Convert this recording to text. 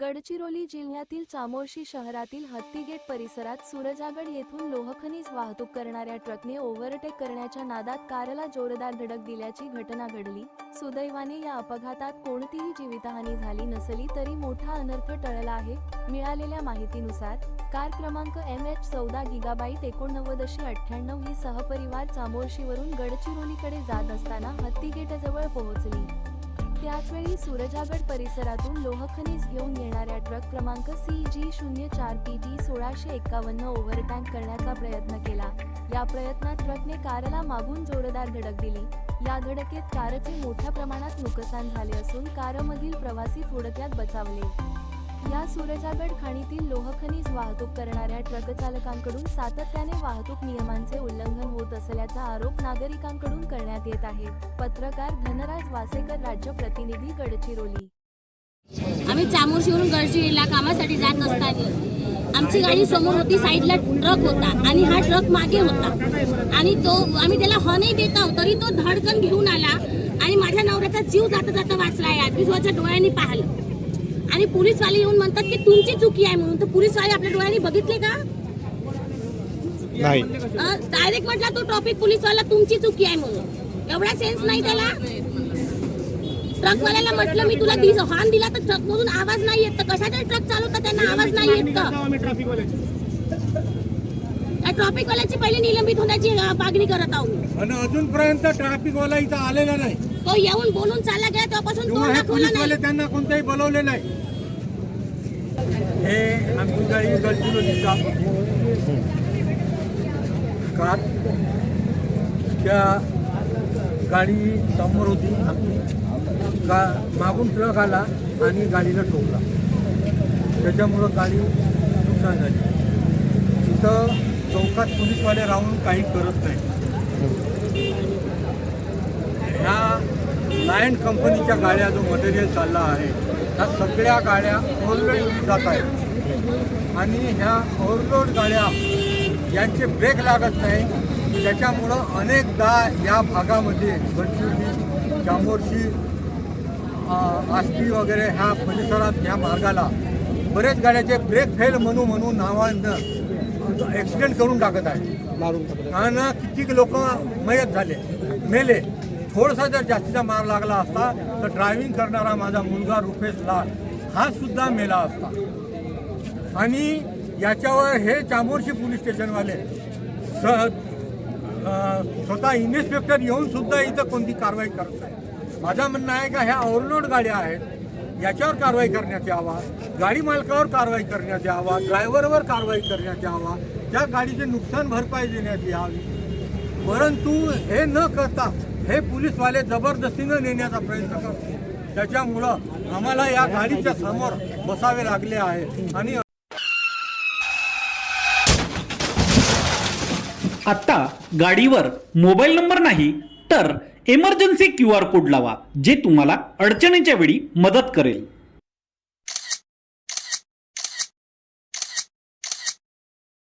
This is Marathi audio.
गडचिरोली जिल्ह्यातील चामोर्शी शहरातील हत्तीगेट परिसरात सूरजागड येथून लोहखनिज वाहतूक करणाऱ्या ट्रकने ओव्हरटेक करण्याच्या नादात कारला जोरदार धडक दिल्याची घटना घडली। सुदैवाने या अपघातात कोणतीही जीवितहानी झाली नसली तरी मोठा अनर्थ टळला आहे। मिळालेल्या माहितीनुसार कार क्रमांक MH14 GB 8998 ही सहपरिवार चामोर्शीवरून गडचिरोलीकडे जात असताना हत्तीगेटजवळ पोहोचली। त्याचवेळी सूरजागड परिसरातून लोहखनिज घेऊन येणाऱ्या ट्रक क्रमांक CG04PG 1651 ओव्हरटँक करण्याचा प्रयत्न केला। या प्रयत्नात ट्रकने कारला मागून जोरदार धडक दिली। या धडकेत कारचे मोठ्या प्रमाणात नुकसान झाले असून कारमधील प्रवासी थोडक्यात बचावले। या सूरजागड खाणीतील लोहखनिज वाहतूक करणाऱ्या ट्रकचालकांकडून सातत्याने वाहतूक नियमांचे उल्लंघन होत असल्याचा आरोप नागरिकांकडून करण्यात येत आहे। पत्रकार धनराज वासेकर, राज्य प्रतिनिधी, गडचिरोली। आम्ही चामोर्शीवरून गडचिरोलीला कामासाठी जात असताना आमची गाडी समोर होती, साईडला ट्रक होता आणि हा ट्रक मागे होता आणि तो आम्ही त्याला हॉर्नही देत आहोत तरी तो धडकन घेऊन आला आणि माझ्या नवऱ्याचा जीव जाता जाता वाचला आहे। मी स्वतःच्या डोळ्यांनी पाहिलं आणि पोलीसवाले येऊन म्हणतात की तुमची चुकी आहे म्हणून। तर पोलीसवाले आपल्या डोळ्यांनी बघितले का? नाही। डायरेक्ट म्हटला तो ट्रॅफिक पोलीसवाला तुमची चुकी आहे म्हणून। एवढा सेन्स नाही त्याला। ट्रकवाल्याला म्हटलं मी तुला हॉर्न दिला तर ट्रक मधून आवाज नाही येत, तर कशाचा ट्रक चालवता त्यांना आवाज नाही येत का? ट्रॅफिक वाल्याची पहिली निलंबित होण्याची मागणी करत आहोत आणि अजूनपर्यंत ट्रॅफिक वाला इथं आलेला नाही। तो येऊन बोलून चालला गेला तेव्हापासून तो दाखवला नाही। त्यांना कोणतेही बोलवले नाही। हे आमची गाडी गडचिरोलीचा कार त्या गाडी समोर होती आमची, मागून ट्रक आला आणि गाडीला ठोकला, त्याच्यामुळं गाडी नुकसान झाली। इथं चौकात पोलीसवाले राहून काही करत नाही। ह्या लायन कंपनीच्या गाड्या जो मटेरियल चालला आहे ह्या सगळ्या गाड्या ओव्हरलोड जात आहेत आणि ह्या ओव्हरलोड गाड्या यांचे ब्रेक लागत नाही, त्याच्यामुळं अनेकदा या भागामध्ये गडचिरोली, चामोर्शी, आष्टी वगैरे ह्या परिसरात ह्या मार्गाला बरेच गाड्याचे ब्रेक फेल म्हणून नावानं ॲक्सिडेंट करून टाकत आहे आणि किती लोक मयत झाले, मेले। थोडासा जर जास्तीचा मार लागला असता तर ड्रायव्हिंग करणारा माझा मुलगा रुपेश लाल हा सुद्धा मेला असता। आणि याच्यावर हे चामोर्शी पोलीस स्टेशनवाले स्वतः इन्स्पेक्टर येऊन सुद्धा इथं कोणती कारवाई करत नाही। माझं म्हणणं आहे का ह्या ओव्हरलोड गाड्या आहेत याच्यावर कारवाई करण्यात यावा, गाडी मालकावर कारवाई करण्यात यावा, ड्रायव्हरवर कारवाई करण्यात यावा, त्या गाडीचे नुकसान भरपाई देण्यात यावी। परंतु हे न करता हे पोलीसवाले जबरदस्तीनं नेण्याचा प्रयत्न करतात, त्याच्यामुळं आम्हाला या गाडीच्या समोर बसावे लागले आहे। आणि आता गाडीवर मोबाईल नंबर नाही तर इमर्जन्सी QR कोड लावा, जे तुम्हाला अडचणीच्या वेळी मदत करेल।